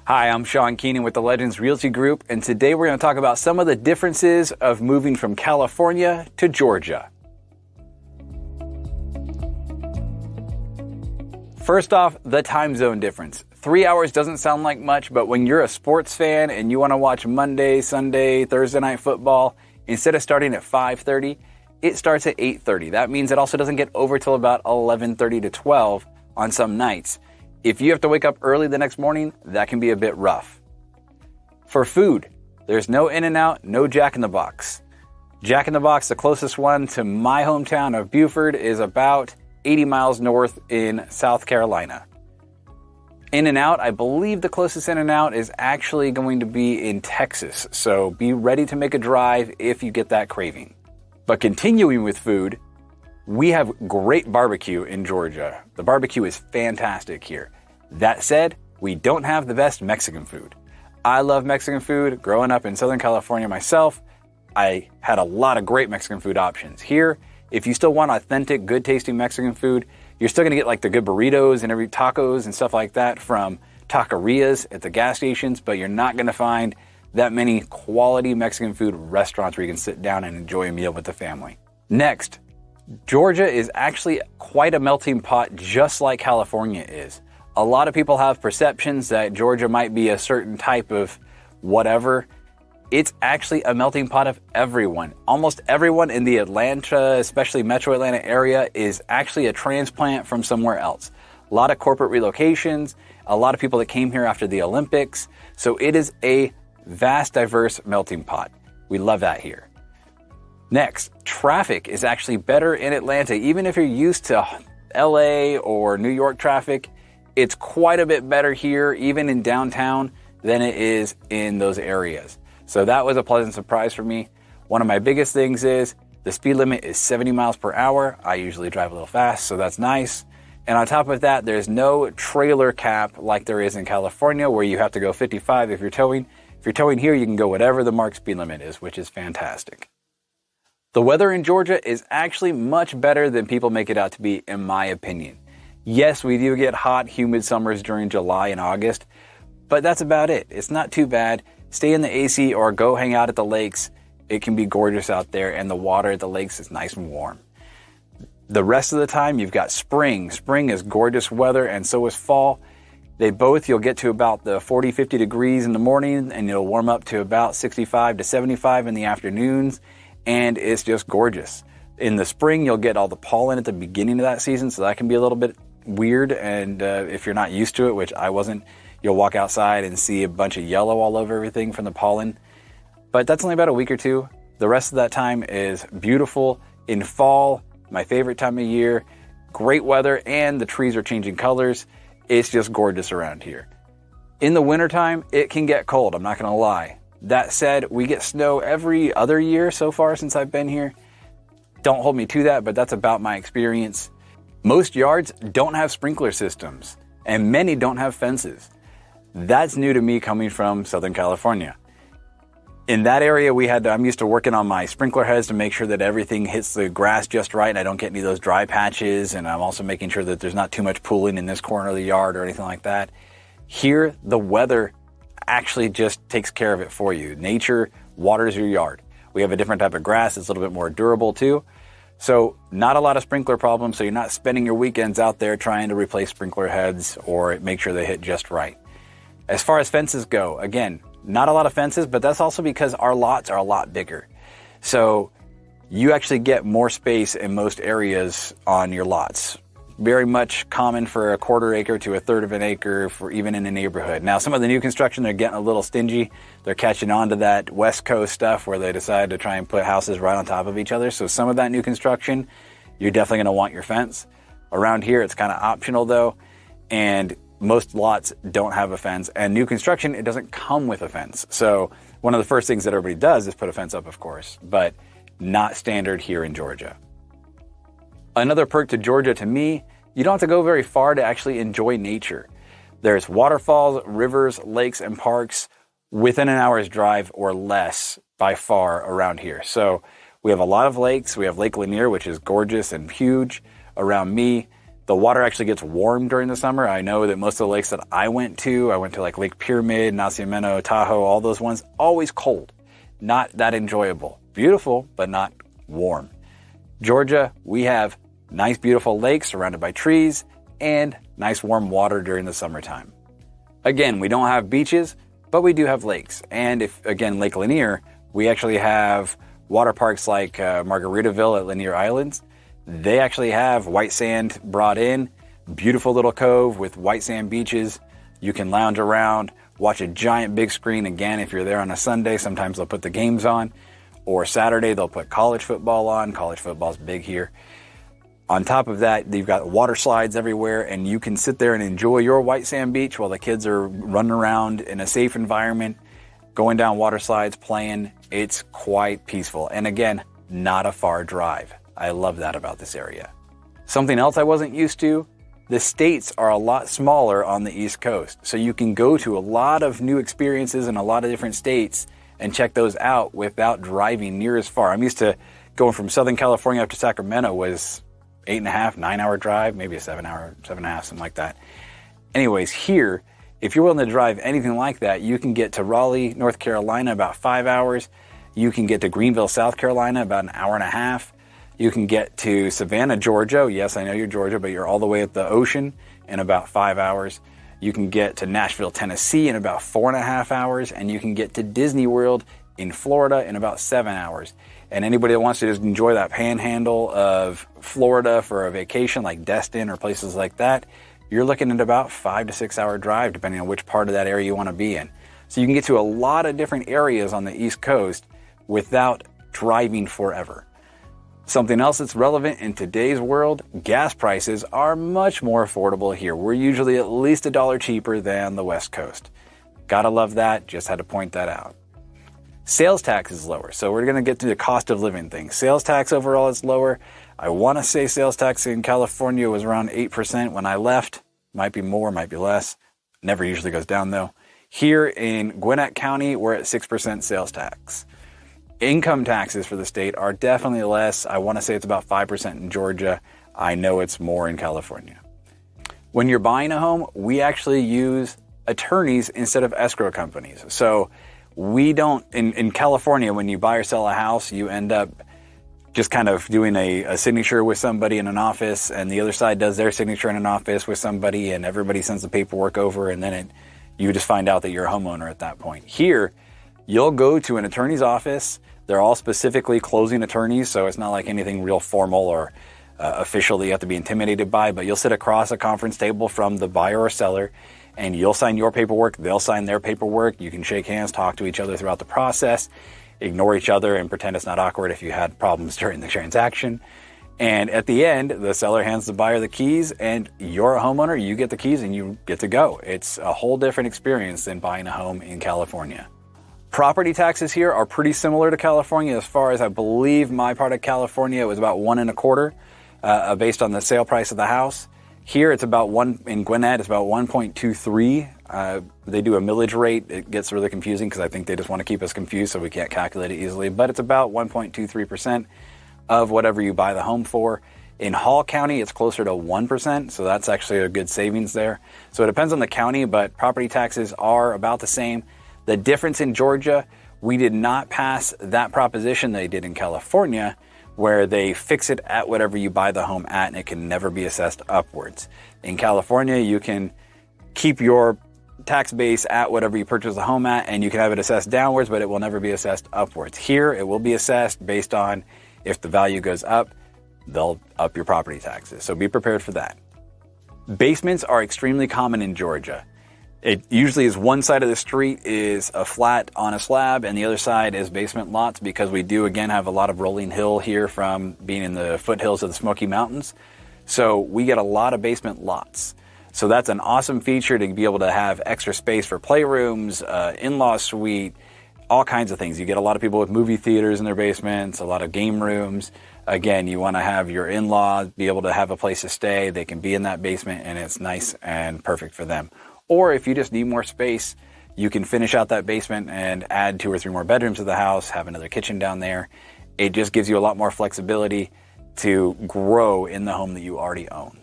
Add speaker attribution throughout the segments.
Speaker 1: Hi, I'm Sean Keenan with the Legends Realty Group, and today we're going to talk about some of the differences of moving from California to Georgia. First off, the time zone difference. 3 hours doesn't sound like much, but when you're a sports fan and you want to watch Monday, Sunday, Thursday night football, instead of starting at 5:30, it starts at 8:30. That means it also doesn't get over till about 11:30 to 12 on some nights. If you have to wake up early the next morning, that can be a bit rough. For food, there's no In-N-Out, no Jack in the Box. Jack in the Box, the closest one to my hometown of Buford, is about 80 miles north in South Carolina. In-N-Out, I believe the closest In-N-Out is actually going to be in Texas, so be ready to make a drive if you get that craving. But continuing with food, we have great barbecue in Georgia. The barbecue is fantastic here. That said, we don't have the best Mexican food. I love Mexican food. Growing up in Southern California myself, I had a lot of great Mexican food options. Here, if you still want authentic, good tasting Mexican food, you're still gonna get like the good burritos and every tacos and stuff like that from taquerias at the gas stations, but you're not gonna find that many quality Mexican food restaurants where you can sit down and enjoy a meal with the family. Next, Georgia is actually quite a melting pot, just like California is. A lot of people have perceptions that Georgia might be a certain type of whatever. It's actually a melting pot of everyone. Almost everyone in the Atlanta, especially Metro Atlanta area, is actually a transplant from somewhere else. A lot of corporate relocations, a lot of people that came here after the Olympics. So it is a vast, diverse melting pot. We love that here. Next, traffic is actually better in Atlanta. Even if you're used to LA or New York traffic, it's quite a bit better here, even in downtown, than it is in those areas. So that was a pleasant surprise for me. One of my biggest things is the speed limit is 70 miles per hour. I usually drive a little fast, so that's nice. And on top of that, there's no trailer cap like there is in California, where you have to go 55 if you're towing. If you're towing here, you can go whatever the marked speed limit is, which is fantastic. The weather in Georgia is actually much better than people make it out to be, in my opinion. Yes, we do get hot, humid summers during July and August, but that's about it. It's not too bad. Stay in the AC or go hang out at the lakes. It can be gorgeous out there, and the water at the lakes is nice and warm. The rest of the time, you've got spring. Spring is gorgeous weather, and so is fall. You'll get to about the 40, 50 degrees in the morning, and it'll warm up to about 65 to 75 in the afternoons. And it's just gorgeous. In the spring, you'll get all the pollen at the beginning of that season, so that can be a little bit weird. And if you're not used to it, which I wasn't, you'll walk outside and see a bunch of yellow all over everything from the pollen. But that's only about a week or two. The rest of that time is beautiful. In fall, my favorite time of year, great weather, and the trees are changing colors. It's just gorgeous around here. In the wintertime, it can get cold, I'm not gonna lie. That said, we get snow every other year so far since I've been here. Don't hold me to that, but that's about my experience. Most yards don't have sprinkler systems, and many don't have fences. That's new to me coming from Southern California. In that area, I'm used to working on my sprinkler heads to make sure that everything hits the grass just right and I don't get any of those dry patches, and I'm also making sure that there's not too much pooling in this corner of the yard or anything like that. Here, the weather actually just takes care of it for you. Nature waters your yard. We have a different type of grass that's a little bit more durable too. So not a lot of sprinkler problems, so you're not spending your weekends out there trying to replace sprinkler heads or make sure they hit just right. As far as fences go, again, not a lot of fences, but that's also because our lots are a lot bigger. So you actually get more space in most areas on your lots. Very much common for a quarter acre to a third of an acre for even in a neighborhood. Now, some of the new construction, they're getting a little stingy. They're catching on to that West Coast stuff where they decide to try and put houses right on top of each other. So some of that new construction, you're definitely going to want your fence. Around here, it's kind of optional though. And most lots don't have a fence. And new construction, it doesn't come with a fence. So one of the first things that everybody does is put a fence up, of course, but not standard here in Georgia. Another perk to Georgia to me, you don't have to go very far to actually enjoy nature. There's waterfalls, rivers, lakes, and parks within an hour's drive or less by far around here. So we have a lot of lakes. We have Lake Lanier, which is gorgeous and huge around me. The water actually gets warm during the summer. I know that most of the lakes that I went to like Lake Pyramid, Nacimiento, Tahoe, all those ones, always cold. Not that enjoyable. Beautiful, but not warm. Georgia, we have nice, beautiful lakes surrounded by trees and nice warm water during the summertime. Again, we don't have beaches, but we do have lakes. And Lake Lanier, we actually have water parks like Margaritaville at Lanier Islands. They actually have white sand brought in, beautiful little cove with white sand beaches. You can lounge around, watch a giant big screen. Again, if you're there on a Sunday, sometimes they'll put the games on. Or Saturday, they'll put college football on. College football's big here. On top of that, you've got water slides everywhere, and you can sit there and enjoy your white sand beach while the kids are running around in a safe environment, going down water slides, playing. It's quite peaceful. And again, not a far drive. I love that about this area. Something else I wasn't used to, the states are a lot smaller on the East Coast. So you can go to a lot of new experiences in a lot of different states and check those out without driving near as far. I'm used to going from Southern California up to Sacramento was 8.5, 9-hour drive, maybe a 7-hour, 7.5, something like that. Anyways, here, if you're willing to drive anything like that, you can get to Raleigh, North Carolina, about 5 hours. You can get to Greenville, South Carolina, about an hour and a half. You can get to Savannah, Georgia. Yes, I know you're Georgia, but you're all the way at the ocean in about 5 hours. You can get to Nashville, Tennessee in about 4.5 hours. And you can get to Disney World in Florida in about 7 hours. And anybody that wants to just enjoy that panhandle of Florida for a vacation like Destin or places like that, you're looking at about 5 to 6 hour drive, depending on which part of that area you want to be in. So you can get to a lot of different areas on the East Coast without driving forever. Something else that's relevant in today's world, gas prices are much more affordable here. We're usually at least $1 cheaper than the West Coast. Gotta love that, just had to point that out. Sales tax is lower, so we're gonna get to the cost of living thing. Sales tax overall is lower. I wanna say sales tax in California was around 8% when I left. Might be more, might be less. Never usually goes down though. Here in Gwinnett County, we're at 6% sales tax. Income taxes for the state are definitely less. I want to say it's about 5% in Georgia. I know it's more in California. When you're buying a home, we actually use attorneys instead of escrow companies. So we don't, in California, when you buy or sell a house, you end up just kind of doing a signature with somebody in an office, and the other side does their signature in an office with somebody, and everybody sends the paperwork over, and then you just find out that you're a homeowner at that point. Here, you'll go to an attorney's office. They're all specifically closing attorneys, so it's not like anything real formal or official that you have to be intimidated by, but you'll sit across a conference table from the buyer or seller, and you'll sign your paperwork, they'll sign their paperwork. You can shake hands, talk to each other throughout the process, ignore each other, and pretend it's not awkward if you had problems during the transaction. And at the end, the seller hands the buyer the keys, and you're a homeowner, you get the keys, and you get to go. It's a whole different experience than buying a home in California. Property taxes here are pretty similar to California as far as I believe my part of California was about 1.25 based on the sale price of the house. Here it's about in Gwinnett, it's about 1.23. They do a millage rate. It gets really confusing because I think they just want to keep us confused so we can't calculate it easily, but it's about 1.23% of whatever you buy the home for. In Hall County, it's closer to 1%, so that's actually a good savings there. So it depends on the county, but property taxes are about the same. The difference in Georgia, we did not pass that proposition they did in California, where they fix it at whatever you buy the home at and it can never be assessed upwards. In California, you can keep your tax base at whatever you purchase the home at, and you can have it assessed downwards, but it will never be assessed upwards. Here, it will be assessed based on if the value goes up, they'll up your property taxes. So be prepared for that. Basements are extremely common in Georgia. It usually is one side of the street is a flat on a slab and the other side is basement lots, because we do again have a lot of rolling hill here from being in the foothills of the Smoky Mountains. So we get a lot of basement lots. So that's an awesome feature to be able to have extra space for playrooms, in-law suite, all kinds of things. You get a lot of people with movie theaters in their basements, a lot of game rooms. Again, you want to have your in-laws be able to have a place to stay. They can be in that basement and it's nice and perfect for them. Or if you just need more space, you can finish out that basement and add 2 or 3 more bedrooms to the house, have another kitchen down there. It just gives you a lot more flexibility to grow in the home that you already own.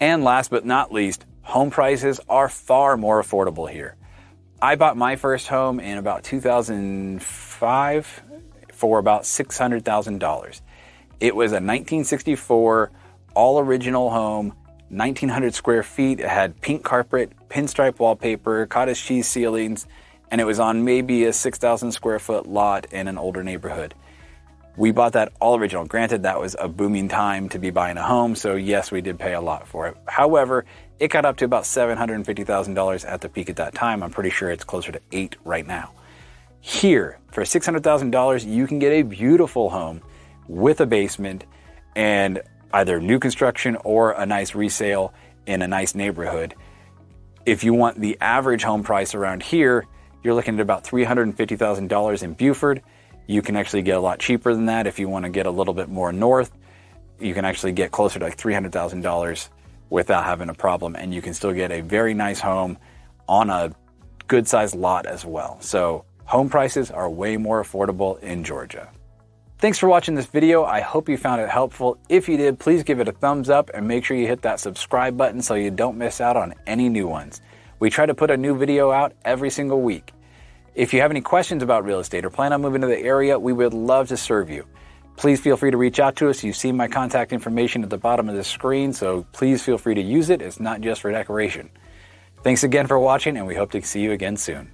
Speaker 1: And last but not least, home prices are far more affordable here. I bought my first home in about 2005 for about $600,000. It was a 1964 all original home, 1,900 square feet. It had pink carpet, pinstripe wallpaper, cottage cheese ceilings, and it was on maybe a 6,000 square foot lot in an older neighborhood. We bought that all original. Granted, that was a booming time to be buying a home, so yes, we did pay a lot for it. However, it got up to about $750,000 at the peak at that time. I'm pretty sure it's closer to $8 right now. Here, for $600,000, you can get a beautiful home with a basement and either new construction or a nice resale in a nice neighborhood. If you want the average home price around here, you're looking at about $350,000 in Buford. You can actually get a lot cheaper than that. If you want to get a little bit more north, you can actually get closer to like $300,000 without having a problem. And you can still get a very nice home on a good sized lot as well. So home prices are way more affordable in Georgia. Thanks for watching this video. I hope you found it helpful. If you did, please give it a thumbs up and make sure you hit that subscribe button so you don't miss out on any new ones. We try to put a new video out every single week. If you have any questions about real estate or plan on moving to the area, we would love to serve you. Please feel free to reach out to us. You've seen my contact information at the bottom of the screen, so please feel free to use it. It's not just for decoration. Thanks again for watching, and we hope to see you again soon.